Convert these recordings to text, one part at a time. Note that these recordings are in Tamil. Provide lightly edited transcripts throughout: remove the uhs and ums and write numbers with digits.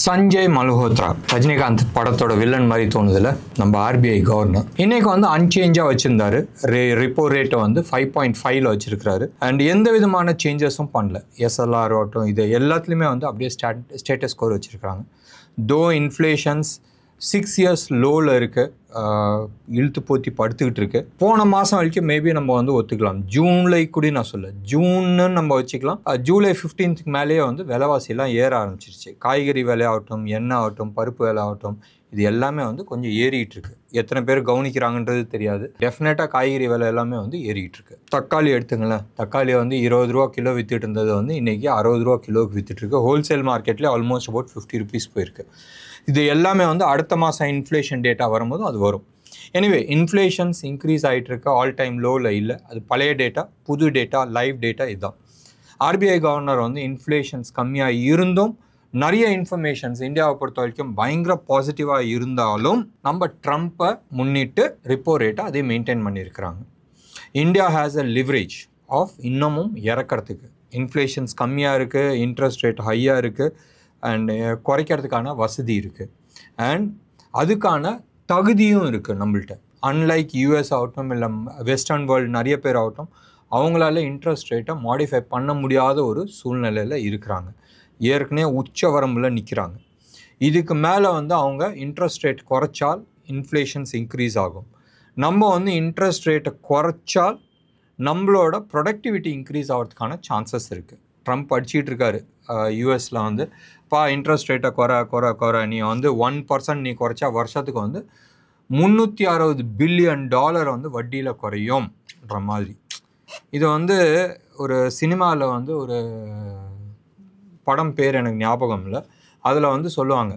சஞ்சய் மல்ஹோத்ரா ரஜினிகாந்த் படத்தோட வில்லன் மாதிரி தோணுதில்ல நம்ம ஆர்பிஐ கவர்னர் இன்னைக்கு வந்து அன்சேஞ்சாக வச்சிருந்தாரு. ரிப்போ ரேட்டை வந்து 5.5ல வச்சிருக்காரு. அண்ட் எந்த விதமான சேஞ்சஸும் பண்ணல. எஸ்எல்ஆர் ஆகட்டும் இது எல்லாத்துலேயுமே வந்து அப்படியே ஸ்டேட்டஸ் ஸ்கோர் வச்சுருக்காங்க. தோ இன்ஃப்ளேஷன்ஸ் 6 இயர்ஸ் லோவில் இருக்குது, இழுத்து போற்றி படுத்துக்கிட்டு இருக்கு. போன மாதம் வரைக்கும் மேபி நம்ம வந்து ஒத்துக்கலாம். ஜூன்ல கூட நான் சொல்ல ஜூன்னு நம்ம வச்சுக்கலாம். ஜூலை 15th மேலேயே வந்து விலைவாசியெல்லாம் ஏற ஆரம்பிச்சிருச்சு. காய்கறி விலை ஆகட்டும், எண்ணெய் ஆகட்டும், பருப்பு விலை ஆகட்டும், இது எல்லாமே வந்து கொஞ்சம் ஏறிட்டு இருக்கு. எத்தனை பேர் கவனிக்கிறாங்கன்றது தெரியாது. டெஃபினட்டாக காய்கறி விலை எல்லாமே வந்து ஏறிட்டு இருக்கு. தக்காளி எடுத்துங்களேன், தக்காளி வந்து 20 ரூபா கிலோ வித்துட்டு இருந்தது வந்து இன்னைக்கு 60 ரூபா கிலோவுக்கு வித்துட்டு இருக்கு. ஹோல்சேல் மார்க்கெட்லேயே ஆல்மோஸ்ட் அபவுட் 50 ருபீஸ் போயிருக்கு. இது எல்லாமே வந்து அடுத்த மாதம் இன்ஃப்ளேஷன் டேட்டா வரும்போது அது வரும். எனிவே இன்ஃப்ளேஷன்ஸ் இன்க்ரீஸ் ஆகிட்டு இருக்க, ஆல் டைம் லோவில் இல்லை. அது பழைய டேட்டா, புது டேட்டா, லைவ் டேட்டா இதுதான். ஆர்பிஐ கவர்னர் வந்து இன்ஃப்ளேஷன்ஸ் கம்மியாக இருந்தும் நிறைய இன்ஃபர்மேஷன்ஸ் இந்தியாவை பொறுத்த வரைக்கும் பயங்கர பாசிட்டிவாக இருந்தாலும் நம்ம ட்ரம்ப்பை முன்னிட்டு ரிப்போ ரேட்டை அதே மெயின்டைன் பண்ணியிருக்கிறாங்க. India has a leverage of இன்னமும் இறக்கிறதுக்கு. இன்ஃப்ளேஷன்ஸ் கம்மியாக இருக்குது, இன்ட்ரெஸ்ட் ரேட் ஹையாக இருக்குது, அண்ட் குறைக்கிறதுக்கான வசதி இருக்குது, அண்ட் அதுக்கான தகுதியும் இருக்குது நம்மள்கிட்ட. அன்லைக் யூஎஸ் ஆகட்டும், இல்லை வெஸ்டர்ன் வேர்ல்டு நிறைய பேர் ஆகட்டும், அவங்களால இன்ட்ரெஸ்ட் ரேட்டை மாடிஃபை பண்ண முடியாத ஒரு சூழ்நிலையில் இருக்கிறாங்க. ஏற்கனவே உச்ச வரம்பில் நிற்கிறாங்க. இதுக்கு மேலே வந்து அவங்க இன்ட்ரெஸ்ட் ரேட் குறைச்சால் இன்ஃப்ளேஷன்ஸ் இன்க்ரீஸ் ஆகும். நம்ம வந்து இன்ட்ரெஸ்ட் ரேட்டை குறைச்சால் நம்மளோட ப்ரொடக்டிவிட்டி இன்க்ரீஸ் ஆகிறதுக்கான சான்சஸ் இருக்குது. ட்ரம்ப் அடிச்சிட்டு இருக்காரு யூஎஸில் வந்து, இன்ட்ரெஸ்ட் ரேட்டை குறை நீ வந்து 1% நீ குறைச்சா வருஷத்துக்கு வந்து $360 பில்லியன் வந்து வட்டியில் குறையும்ன்ற மாதிரி. இது வந்து ஒரு சினிமாவில் வந்து ஒரு படம் பேர் எனக்கு ஞாபகம் இல்லை. அதில் வந்து சொல்லுவாங்க,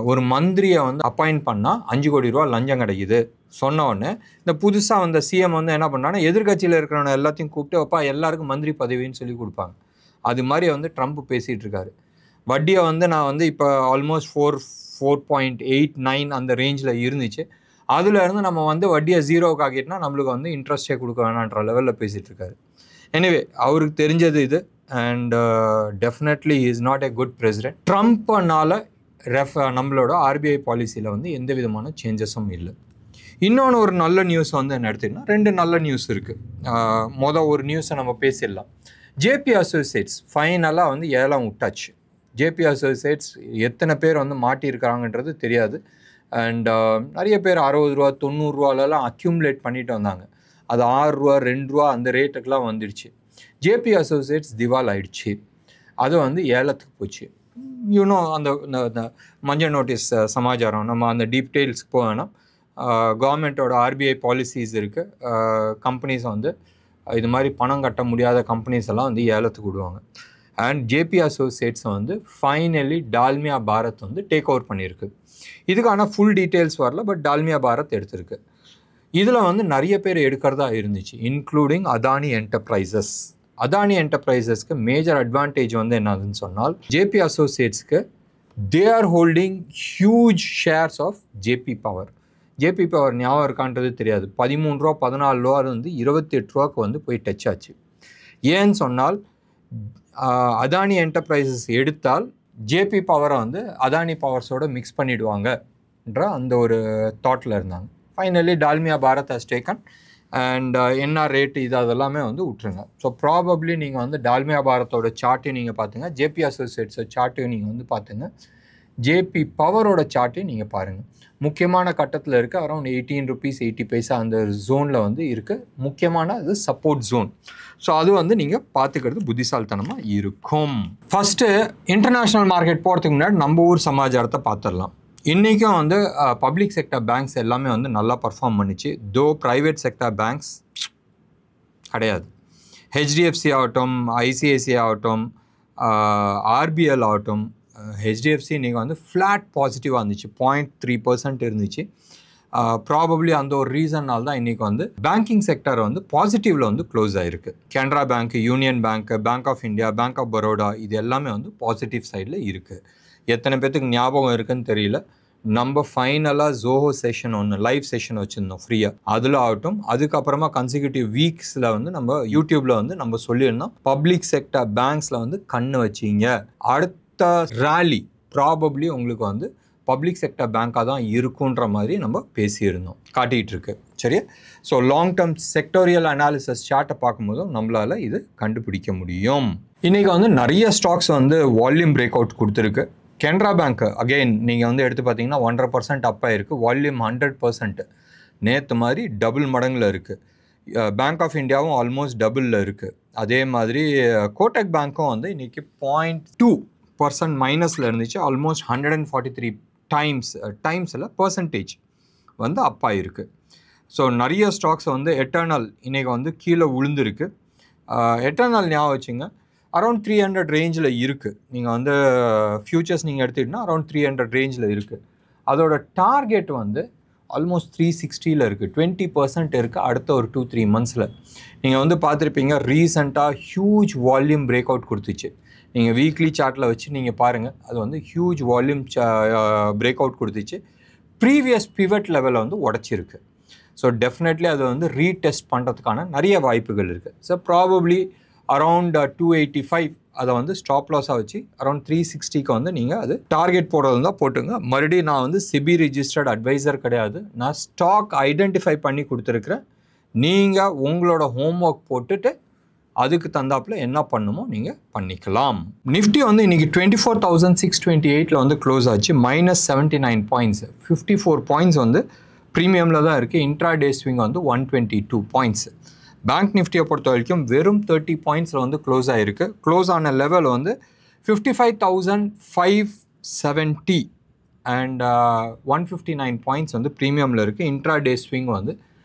ஒரு மந்திரியை வந்து அப்பாயிண்ட் பண்ணால் 5 கோடி ரூபா லஞ்சம் கிடைக்குது சொன்ன உடனே இந்த புதுசாக வந்த சிஎம் வந்து என்ன பண்ணாங்கன்னா எதிர்கட்சியில் இருக்கிறவனை எல்லாத்தையும் கூப்பிட்டு எல்லாருக்கும் மந்திரி பதவின்னு சொல்லி கொடுப்பாங்க. அது மாதிரி வந்து ட்ரம்ப் பேசிகிட்டு இருக்காரு. வட்டியை வந்து நான் வந்து இப்போ ஆல்மோஸ்ட் 4.89 அந்த ரேஞ்சில் இருந்துச்சு. அதில் இருந்து நம்ம வந்து வட்டியை 0க்கு ஆக்கிட்டோம்னா நம்மளுக்கு வந்து இன்ட்ரெஸ்டே கொடுக்க வேணான்ற லெவலில் பேசிகிட்டு இருக்காரு. எனிவே அவருக்கு தெரிஞ்சது இது. And definitely is not a good president. ட்ரம்ப்னால நம்மளோட ஆர்பிஐ பாலிசியில் வந்து எந்த விதமான சேஞ்சஸும் இல்லை. இன்னொன்று ஒரு நல்ல நியூஸ் வந்து என்ன எடுத்துக்கிட்டா, 2 நல்ல நியூஸ் இருக்குது. ஒரு நியூஸை நம்ம பேசிடலாம். ஜேபி அசோசியேட்ஸ் ஃபைனலாக வந்து ஏலம் விட்டாச்சு. ஜேபி அசோசியேட்ஸ் எத்தனை பேர் வந்து மாட்டியிருக்காங்கன்றது தெரியாது. அண்ட் நிறைய பேர் 60 ரூபா 90 ரூபாலெல்லாம் அக்யூமுலேட் பண்ணிட்டு வந்தாங்க. அது 6 ரூபா 2 ரூபா அந்த ரேட்டுக்கெலாம் வந்துடுச்சு. ஜேபி அசோசியேட்ஸ் திவால் ஆயிடுச்சு. அது வந்து ஏலத்துக்கு போச்சு. அந்த மஞ்சள் நோட்டீஸ் சமாச்சாரம் நம்ம அந்த டீட்டெயில்ஸ்க்கு போக வேணாம். கவர்மெண்ட்டோட ஆர்பிஐ பாலிசிஸ் இருக்குது. கம்பெனிஸ் வந்து இது மாதிரி பணம் கட்ட முடியாத கம்பெனிஸ் எல்லாம் வந்து ஏலத்துக்கு விடுவாங்க. அண்ட் ஜேபி அசோசியேட்ஸை வந்து ஃபைனலி டால்மியா பாரத் வந்து டேக் ஓவர் பண்ணியிருக்கு. இதுக்கான ஃபுல் டீட்டெயில்ஸ் வரல, பட் டால்மியா பாரத் எடுத்திருக்கு. இதில் வந்து நிறைய பேர் எடுக்கிறதா இருந்துச்சு, இன்க்ளூடிங் அதானி என்டர்பிரைசஸ். அதானி என்டர்பிரைசஸ்க்கு மேஜர் அட்வான்டேஜ் வந்து என்னதுன்னு சொன்னால், ஜேபி அசோசியேட்ஸ்க்கு they are holding huge shares of Jaypee Power. Jaypee Power ஞாபகம் இருக்கான்றது தெரியாது. 13 ரூபா 14 ரூபா வந்து 28 ரூபாய்க்கு வந்து போய் டச் ஆச்சு. ஏன்னு சொன்னால் அதானி என்டர்பிரைசஸ் எடுத்தால் ஜேபி பவரை வந்து அதானி பவர்ஸோடு மிக்ஸ் பண்ணிவிடுவாங்கன்ற அந்த ஒரு தாட்டில் இருந்தாங்க. Finally Dalmia Bharat has taken and என்ன ரேட்டு இது அதெல்லாமே வந்து விட்டுருங்க. ஸோ ப்ராபப்ளி நீங்கள் வந்து டால்மியா பாரத்தோட சார்ட்டையும் நீங்கள் பார்த்துங்க, ஜேபி அசோசியேட்ஸோட சார்ட்டையும் நீங்கள் வந்து பார்த்துங்க, ஜேபி பவரோட சார்ட்டையும் நீங்கள் பாருங்கள். முக்கியமான கட்டத்தில் இருக்குது. அரௌண்ட் 18 ருபீஸ் 80 பைசா அந்த ஜோனில் வந்து இருக்குது. முக்கியமான அது சப்போர்ட் ஜோன். ஸோ அது வந்து நீங்கள் பார்த்துக்கிறது புத்திசாலித்தனமாக இருக்கும். ஃபஸ்ட்டு இன்டர்நேஷ்னல் மார்க்கெட் போகிறதுக்கு முன்னாடி நம்ம ஊர் சமாச்சாரத்தை பார்த்துடலாம். இன்றைக்கும் வந்து பப்ளிக் செக்டர் பேங்க்ஸ் எல்லாமே வந்து நல்லா பர்ஃபார்ம் பண்ணிச்சு. தோ ப்ரைவேட் செக்டர் பேங்க்ஸ் கிடையாது. ஹெச்டிஎஃப்சி ஆகட்டும், ஐசிஐசிஐ ஆகட்டும், ஆர்பிஎல் ஆகட்டும், ஹெச்டிஎஃப்சி இன்றைக்கி வந்து ஃப்ளாட் பாசிட்டிவாக இருந்துச்சு. 0.3% இருந்துச்சு. ப்ராபப்ளி அந்த ஒரு ரீசன்னால் தான் இன்றைக்கி வந்து பேங்கிங் செக்டர் வந்து பாசிட்டிவில் வந்து க்ளோஸ் ஆகிருக்கு. Canara Bank, Union Bank, Bank of India, Bank of Baroda, இது எல்லாமே வந்து பாசிட்டிவ் சைடில் இருக்குது. எத்தனை பேர்த்துக்கு ஞாபகம் இருக்குன்னு தெரியல, நம்ம ஃபைனலாக ஜோஹோ செஷன் லைவ் செஷன் வச்சுருந்தோம் ஃப்ரீயாக. அதில் ஆகட்டும், அதுக்கப்புறமா கன்சிக்யூட்டிவ் வீக்ஸில் வந்து நம்ம யூடியூப்பில் வந்து நம்ம சொல்லியிருந்தோம், பப்ளிக் செக்டர் பேங்க்ஸில் வந்து கண்ணு வச்சிங்க, அடுத்த ரேலி ப்ராபப்ளி உங்களுக்கு வந்து பப்ளிக் செக்டர் பேங்காக தான் இருக்குன்ற மாதிரி நம்ம பேசியிருந்தோம், காட்டிகிட்டு இருக்கு. சரியா? So long term sectoral analysis சார்ட்டை பார்க்கும்போதும் நம்மளால் இது கண்டுபிடிக்க முடியும். இன்றைக்கி வந்து நிறைய ஸ்டாக்ஸ் வந்து வால்யூம் பிரேக் அவுட் கொடுத்துருக்கு. கெனரா பேங்க் அகெயின் நீங்கள் வந்து எடுத்து பார்த்தீங்கன்னா 1.5% அப் ஆயிருக்கு. வால்யூம் 100%. நேற்று மாதிரி டபுள் மடங்கில் இருக்குது. பேங்க் ஆஃப் இந்தியாவும் ஆல்மோஸ்ட் டபுளில் இருக்குது. அதே மாதிரி கோட்டக் பேங்க்கும் வந்து இன்றைக்கி 0.2% மைனஸில் இருந்துச்சு. ஆல்மோஸ்ட் 143 டைம்ஸில் பர்சன்டேஜ் வந்து அப் ஆகிருக்கு. ஸோ நிறைய ஸ்டாக்ஸ் வந்து எட்டர்னல் இன்றைக்கி வந்து கீழே விழுந்துருக்கு. எட்டர்னல் ஞாபகம் வச்சுங்க, அரௌண்ட் 300 ரேஞ்சில் இருக்குது. நீங்கள் வந்து ஃபியூச்சர்ஸ் நீங்கள் எடுத்துக்கிட்டிங்கன்னா அரௌண்ட் 300 ரேஞ்சில் இருக்குது. அதோட டார்கெட் வந்து ஆல்மோஸ்ட் 360 இருக்குது. 20% இருக்குது அடுத்த ஒரு 2-3 மந்த்ஸில். நீங்கள் வந்து பார்த்துருப்பீங்க, ரீசெண்டாக ஹியூஜ் வால்யூம் பிரேக் அவுட் கொடுத்துச்சு. நீங்கள் வீக்லி சார்ட்டில் வச்சு நீங்கள் பாருங்கள், அது வந்து ஹியூஜ் வால்யூம் பிரேக் அவுட் கொடுத்துச்சு. ப்ரீவியஸ் பிவட் லெவலில் வந்து உடச்சிருக்கு. ஸோ டெஃபினெட்லி அது வந்து ரீடெஸ்ட் பண்ணுறதுக்கான நிறைய வாய்ப்புகள் இருக்குது. ஸோ ப்ராபப்ளி அரவுண்ட் 285 அதை வந்து ஸ்டாப் லாஸாக வச்சு அரௌண்ட் 360க்கு வந்து நீங்கள் அது டார்கெட் போடுறது தான் போட்டுங்க. மறுபடியும் நான் வந்து சிபி ரிஜிஸ்டர்ட் அட்வைசர் கிடையாது. நான் ஸ்டாக் ஐடென்டிஃபை பண்ணி கொடுத்துருக்குறேன். நீங்கள் உங்களோட ஹோம்ஒர்க் போட்டுட்டு அதுக்கு தந்தாப்பில் என்ன பண்ணுமோ நீங்கள் பண்ணிக்கலாம். நிஃப்டி வந்து இன்றைக்கி 24,628 வந்து க்ளோஸ் ஆச்சு. -79 பாயிண்ட்ஸ், 54 பாயிண்ட்ஸ் வந்து ப்ரீமியமில் தான் இருக்குது. இன்ட்ரா டே ஸ்விங் வந்து 122 பாயிண்ட்ஸ். பேங்க் நிஃப்டியை பொறுத்த வரைக்கும் வெறும் 30 பாயிண்ட்ஸில் வந்து க்ளோஸ் ஆகிருக்கு. க்ளோஸ் ஆன லெவல் வந்து 55,570 அண்ட் 159 பாயிண்ட்ஸ் வந்து ப்ரீமியமில் இருக்குது. இன்ட்ரா டே ஸ்விங் வந்து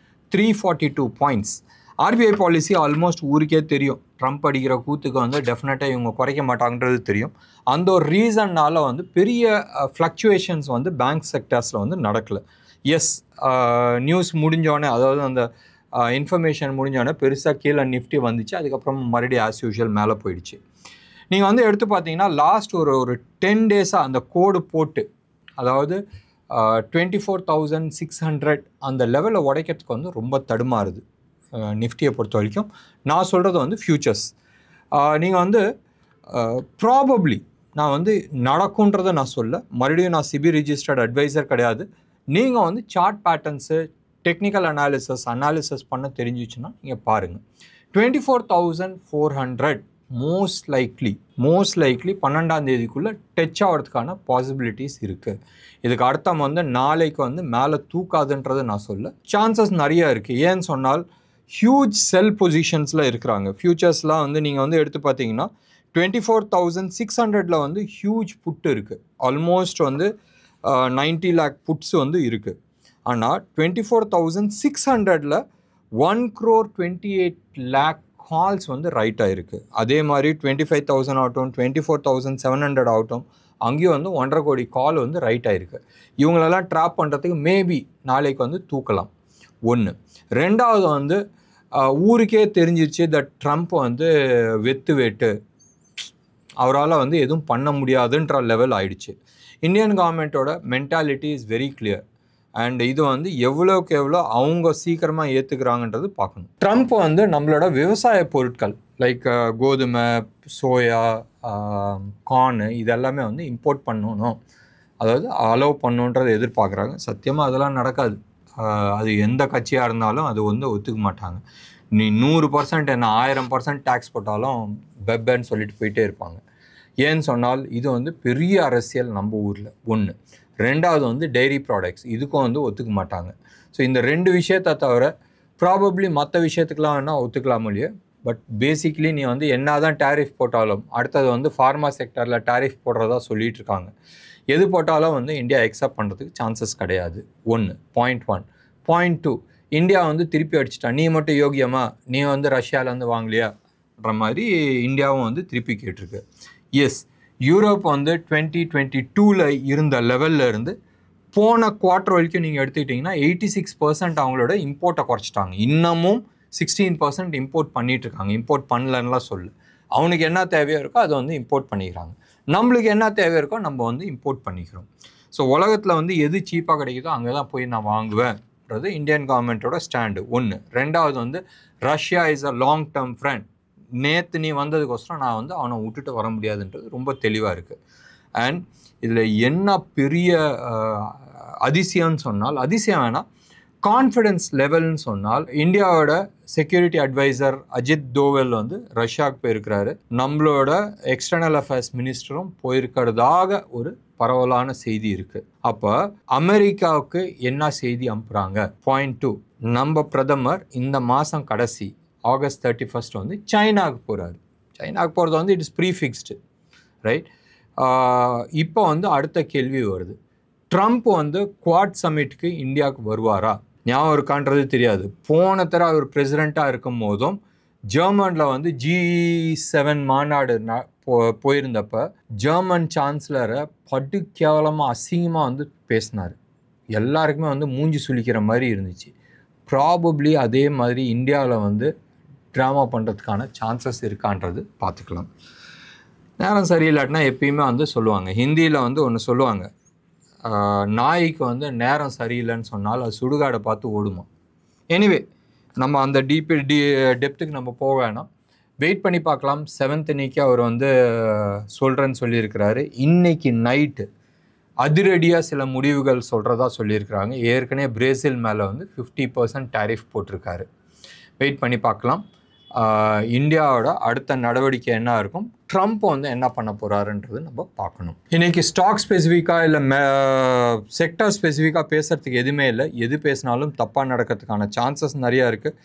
342 பாயிண்ட்ஸ். ஆர்பிஐ பாலிசி ஆல்மோஸ்ட் ஊருக்கே தெரியும். ட்ரம்ப் அடிக்கிற கூத்துக்கு வந்து டெஃபினட்டாக இவங்க குறைக்க மாட்டாங்கன்றது தெரியும். அந்த ஒரு ரீசன்னால் வந்து பெரிய ஃப்ளக்சுவேஷன்ஸ் வந்து பேங்க் செக்டர்ஸில் வந்து நடக்கலை. எஸ், நியூஸ் முடிஞ்சோடனே, அதாவது அந்த இன்ஃபர்மேஷன் முடிஞ்சோடனே பெருசாக கீழே நிஃப்டி வந்துச்சு. அதுக்கப்புறம் மறுபடியும் ஆஸ் யூஷுவல் மேலே போயிடுச்சு. நீங்கள் வந்து எடுத்து பார்த்தீங்கன்னா லாஸ்ட் ஒரு 10 டேஸாக அந்த கோடு போட்டு, அதாவது 24,600 அந்த லெவலில் உடைக்கிறதுக்கு வந்து ரொம்ப தடுமாறுது நிஃப்டியை பொறுத்த வரைக்கும். நான் சொல்கிறது வந்து ஃப்யூச்சர்ஸ். நீங்கள் வந்து ப்ராபப்ளி நான் வந்து நடக்குன்றதை நான் சொல்ல, மறுபடியும் நான் சிபி ரிஜிஸ்டர்ட் அட்வைசர் கிடையாது. நீங்கள் வந்து சார்ட் பேட்டர்ன்ஸு, டெக்னிக்கல் அனாலிசிஸ் பண்ண தெரிஞ்சிச்சுன்னா நீங்கள் பாருங்கள். 24,400 மோஸ்ட் லைக்லி 12ஆம் தேதிக்குள்ளே டச் ஆகிறதுக்கான பாசிபிலிட்டிஸ் இருக்குது. இதுக்கு அர்த்தம் வந்து நாளைக்கு வந்து மேலே தூக்காதுன்றதை நான் சொல்ல, சான்சஸ் நிறையா இருக்குது. ஏன்னு சொன்னால் ஹியூஜ் செல் பொசிஷன்ஸில் இருக்கிறாங்க. ஃபியூச்சர்ஸ்லாம் வந்து நீங்கள் வந்து எடுத்து பார்த்தீங்கன்னா 24,600 வந்து ஹியூஜ் புட்டு இருக்குது. ஆல்மோஸ்ட் வந்து 90 lakh புட்ஸ் வந்து இருக்குது. ஆனால் 24,600 1,28 lakh கால்ஸ் வந்து ரைட் ஆகிருக்கு. அதே மாதிரி 25,000 ஆகட்டும், 24,700 ஆகட்டும், அங்கேயும் வந்து 1.5 கோடி கால் வந்து ரைட் ஆகிருக்கு. இவங்களெல்லாம் ட்ராப் பண்ணுறதுக்கு மேபி நாளைக்கு வந்து தூக்கலாம். ஒன்று. ரெண்டாவது வந்து ஊருக்கே தெரிஞ்சிருச்சு தட் ட்ரம்ப் வந்து வெட்டு அவரால் வந்து எதுவும் பண்ண முடியாதுன்ற லெவல் ஆயிடுச்சு. இந்தியன் கவர்மெண்ட்டோட mentality is very clear. And இது வந்து எவ்வளோக்கு எவ்வளோ அவங்க சீக்கிரமாக ஏற்றுக்கிறாங்கன்றது பார்க்கணும். ட்ரம்ப் வந்து நம்மளோட விவசாய பொருட்கள் லைக் கோதுமை, சோயா, கார்னு இதெல்லாமே வந்து இம்போர்ட் பண்ணணும், அதாவது அலோவ் பண்ணணுன்றதை எதிர்பார்க்குறாங்க. சத்தியமாக அதெல்லாம் நடக்காது. அது எந்த கட்சியாக இருந்தாலும் அது வந்து ஒத்துக்க மாட்டாங்க. நீ 100% என்ன 1000% டேக்ஸ் போட்டாலும் பெப்பேன்னு சொல்லிட்டு போயிட்டே இருப்பாங்க. ஏன்னு சொன்னால் இது வந்து பெரிய அரசியல் நம்ம ஊரில். ஒன்று. ரெண்டாவது வந்து டெய்ரி ப்ராடக்ட்ஸ், இதுக்கும் வந்து ஒத்துக்க மாட்டாங்க. ஸோ இந்த 2 விஷயத்தை தவிர ப்ராபப்ளி மற்ற விஷயத்துக்கெலாம் வேணால் ஒத்துக்கலாம் இல்லையா. பட் பேசிக்லி நீ வந்து என்ன தான் டேரிஃப் போட்டாலும் அடுத்தது வந்து ஃபார்மா செக்டரில் டேரிஃப் போடுறதா சொல்லிகிட்டு இருக்காங்க. எது போட்டாலும் வந்து இந்தியா அக்செப்ட் பண்ணுறதுக்கு சான்சஸ் கிடையாது. ஒன்று. பாயிண்ட் 1. பாயிண்ட் 2, இந்தியா வந்து திருப்பி அடிச்சிட்டா, நீ மட்டும் யோகியமா, நீ வந்து ரஷ்யாவிலேருந்து வாங்கலையான்ற மாதிரி இந்தியாவும் வந்து திருப்பி கேட்டிருக்கு. எஸ், யூரோப் வந்து 2022 இருந்த லெவலில் இருந்து போன குவார்ட்டர் வரைக்கும் நீங்கள் எடுத்துக்கிட்டிங்கன்னா 86% அவங்களோட இம்போர்ட்டை குறைச்சிட்டாங்க. இன்னமும் 16% இம்போர்ட் பண்ணிகிட்ருக்காங்க. இம்போர்ட் பண்ணலன்னுலாம் சொல்லு. அவனுக்கு என்ன தேவையோ இருக்கோ அதை வந்து இம்போர்ட் பண்ணிக்கிறாங்க. நம்மளுக்கு என்ன தேவையோ இருக்கோ நம்ம வந்து இம்போர்ட் பண்ணிக்கிறோம். ஸோ உலகத்தில் வந்து எது சீப்பாக கிடைக்குதோ அங்கே தான் போய் நான் வாங்குவேன்றது இந்தியன் கவர்மெண்ட்டோட ஸ்டாண்டு. ஒன்று. ரெண்டாவது வந்து Russia is a long term friend. நேற்று நீ வந்ததுக்கோசரம் நான் வந்து அவனை விட்டுட்டு வர முடியாதுன்றது ரொம்ப தெளிவாக இருக்குது. அண்ட் இதில் என்ன பெரிய அதிசயம்னு சொன்னால், அதிசயம் வேணால் கான்ஃபிடென்ஸ் லெவல்னு சொன்னால், இந்தியாவோட செக்யூரிட்டி அட்வைசர் அஜித் தோவல் வந்து ரஷ்யாவுக்கு போயிருக்கிறாரு. நம்மளோட எக்ஸ்டர்னல் அஃபேர்ஸ் மினிஸ்டரும் போயிருக்கிறதாக ஒரு பரவலான செய்தி இருக்குது. அப்போ அமெரிக்காவுக்கு என்ன செய்தி அனுப்புகிறாங்க? பாயிண்ட் 2, நம்ம பிரதமர் இந்த மாதம் கடைசி ஆகஸ்ட் 31 வந்து சைனாவுக்கு போகிறாரு. சைனாவுக்கு போகிறது வந்து இட் இஸ் ப்ரீஃபிக்ஸ்டு, ரைட்? இப்போ வந்து அடுத்த கேள்வி வருது, ட்ரம்ப் வந்து குவாட் சமிட்டுக்கு இந்தியாவுக்கு வருவாரா? ஞாபகம் இருக்கான்றது தெரியாது. போன தடவை அவர் பிரசிடெண்ட்டாக இருக்கும் போதும் ஜெர்மனில் வந்து G7 மாநாடு போயிருந்தப்ப ஜெர்மன் சான்சலரை படு கேவலமாக அசிங்கமாக வந்து பேசினார். எல்லாருக்குமே வந்து மூஞ்சி சுளிக்கிற மாதிரி இருந்துச்சு. ப்ராபப்ளி அதே மாதிரி இந்தியாவில் வந்து ட்ராமா பண்ணுறதுக்கான சான்சஸ் இருக்கான்றது பார்த்துக்கலாம். நேரம் சரியில்லாட்டினா எப்பயுமே வந்து சொல்லுவாங்க, ஹிந்தியில் வந்து ஒன்று சொல்லுவாங்க, நாய்க்கு வந்து நேரம் சரியில்லைன்னு சொன்னால் அது சுடுகாடை பார்த்து ஓடுமா. எனிவே, நம்ம அந்த டெப்த்துக்கு நம்ம போக வேணாம், வெயிட் பண்ணி பார்க்கலாம். 7th இன்னைக்கு அவர் வந்து சொல்கிறேன்னு சொல்லியிருக்கிறாரு. இன்னைக்கு நைட்டு அதிரடியாக சில முடிவுகள் சொல்கிறதா சொல்லியிருக்கிறாங்க. ஏற்கனவே பிரேசில் மேலே வந்து 50% டேரிஃப் போட்டிருக்காரு. வெயிட் பண்ணி பார்க்கலாம் இந்தியாவோட அடுத்த நடவடிக்கை என்ன இருக்கும், ட்ரம்ப் வந்து என்ன பண்ண போகிறாருன்றது நம்ம பார்க்கணும். இன்றைக்கி ஸ்டாக் ஸ்பெசிஃபிக்காக இல்லை செக்டர் ஸ்பெசிஃபிக்காக பேசுகிறதுக்கு எதுவுமே இல்லை. எது பேசினாலும் தப்பாக நடக்கிறதுக்கான சான்சஸ் நிறையா இருக்குது.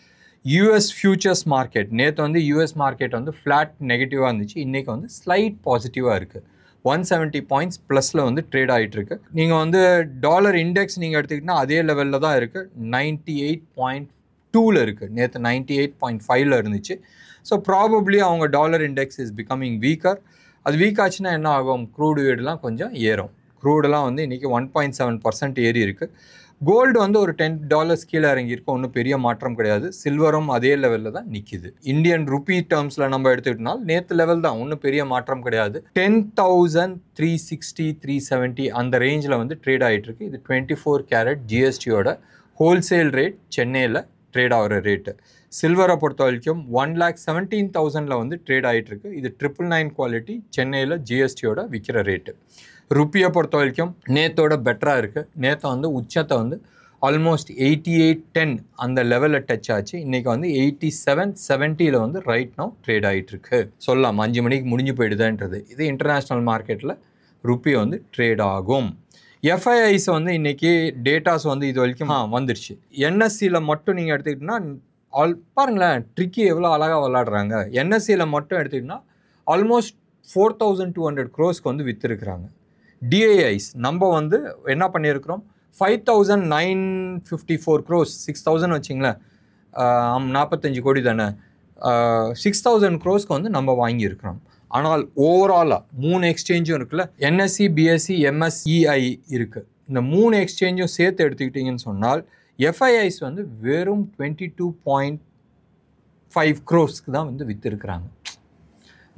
யூஎஸ் ஃபியூச்சர்ஸ் மார்க்கெட் நேற்று வந்து யூஎஸ் மார்க்கெட் வந்து ஃப்ளாட் நெகட்டிவாக இருந்துச்சு. இன்றைக்கி வந்து ஸ்லைட் பாசிட்டிவாக இருக்குது. 170 பாயிண்ட்ஸ் ப்ளஸில் வந்து ட்ரேட் ஆகிட்டுருக்கு. நீங்கள் வந்து டாலர் இண்டெக்ஸ் நீங்கள் எடுத்துக்கிட்டிங்கன்னா அதே லெவலில் தான் இருக்குது. 98.2 இருக்குது. நேற்று 98.5 இருந்துச்சு. ஸோ ப்ராபப்ளி அவங்க dollar index is becoming weaker. அது வீக் ஆச்சுன்னா என்ன ஆகும், க்ரூடு வீடுலாம் கொஞ்சம் ஏறும். க்ரூடெலாம் வந்து இன்றைக்கி 1.7% ஏறி இருக்குது. கோல்டு வந்து ஒரு $10 கீழே இறங்கியிருக்கும். ஒன்றும் பெரிய மாற்றம் கிடையாது. சில்வரும் அதே லெவலில் தான் நிற்கிது. இந்தியன் ருப்பி டேர்ம்ஸில் நம்ம எடுத்துக்கிட்டோம்னால் நேற்று லெவல் தான், ஒன்றும் பெரிய மாற்றம் கிடையாது. 10,360 370 அந்த ரேஞ்சில் வந்து ட்ரேட் ஆகிட்டுருக்கு. இது 24 கேரட் ஜிஎஸ்டியோட ஹோல்சேல் ரேட், சென்னையில் ட்ரேட் ஆகிற ரேட்டு. சில்வரை பொறுத்த வரைக்கும் 1,17,000 வந்து ட்ரேட் ஆகிட்டுருக்கு. இது 999 குவாலிட்டி, சென்னையில் ஜிஎஸ்டியோட விற்கிற ரேட்டு. ருப்பியை பொறுத்த வரைக்கும் நேற்றோட பெட்டராக இருக்குது. நேற்று வந்து உச்சத்தை வந்து ஆல்மோஸ்ட் 88.10 அந்த லெவலில் டச் ஆச்சு. இன்றைக்கி வந்து 87.70 வந்து ரைட் நோ ட்ரேட் ஆகிட்டுருக்கு. சொல்லலாம் 5 மணிக்கு முடிஞ்சு போயிடுதுன்றது. இது இன்டர்நேஷ்னல் மார்க்கெட்டில் ருப்பி வந்து ட்ரேட் ஆகும். எஃப்ஐஐஸ் வந்து இன்றைக்கி டேட்டாஸ் வந்து இது வரைக்கும் வந்துருச்சு. என்எஸ்சியில் மட்டும் நீங்கள் எடுத்துக்கிட்டிங்கன்னா பாருங்களேன், ட்ரிக்கி எவ்வளோ அழகாக விளாடுறாங்க. என்எஸ்சியில் மட்டும் எடுத்துக்கிட்டிங்கன்னா ஆல்மோஸ்ட் 4,200 crores வந்து விற்றுருக்குறாங்க. டிஐஐஸ் நம்ம வந்து என்ன பண்ணியிருக்கிறோம், 5,954 crores, 6,000 வச்சிங்களேன், 45 கோடி தானே, 6,000 crores வந்து நம்ம வாங்கியிருக்கிறோம். ஆனால் ஓவராலாக 3 எக்ஸ்சேஞ்சும் இருக்குல்ல, என்எஸ்சி, பிஎஸ்சி, எம்எஸ்இஐ இருக்குது. இந்த 3 எக்ஸ்சேஞ்சும் சேர்த்து எடுத்துக்கிட்டிங்கன்னு சொன்னால் எஃப்ஐஐஸ் வந்து வெறும் 22.5 crores தான் வந்து விற்றுருக்குறாங்க.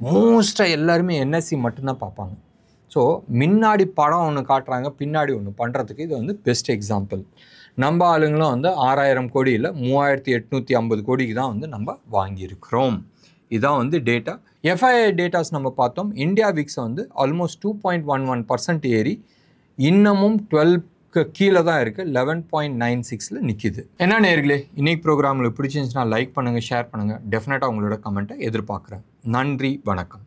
மோஸ்ட்டாக எல்லாருமே என்எஸ்சி மட்டும்தான் பார்ப்பாங்க. ஸோ முன்னாடி படம் ஒன்று காட்டுறாங்க, பின்னாடி ஒன்று பண்ணுறதுக்கு இது வந்து பெஸ்ட் எக்ஸாம்பிள். நம்ம ஆளுங்களும் வந்து 6,000 கோடியில் 3,850 கோடிக்கு தான் வந்து நம்ம வாங்கியிருக்கிறோம். இதான் வந்து டேட்டா. எஃப்ஐஐ டேட்டாஸ் நம்ம பார்த்தோம். இந்தியா விக்ஸ் வந்து ஆல்மோஸ்ட் 2.11% ஏறி இன்னமும் 12க்கு கீழே தான் இருக்குது. 11.96 நிற்கிது. என்ன நேயர்களே, இன்னைக்கு ப்ரோக்ராமில் பிடிச்சிருந்துச்சுன்னா லைக் பண்ணுங்கள், ஷேர் பண்ணுங்கள். டெஃபினட்டாக உங்களோட கமெண்ட்டை எதிர்பார்க்குறேன். நன்றி, வணக்கம்.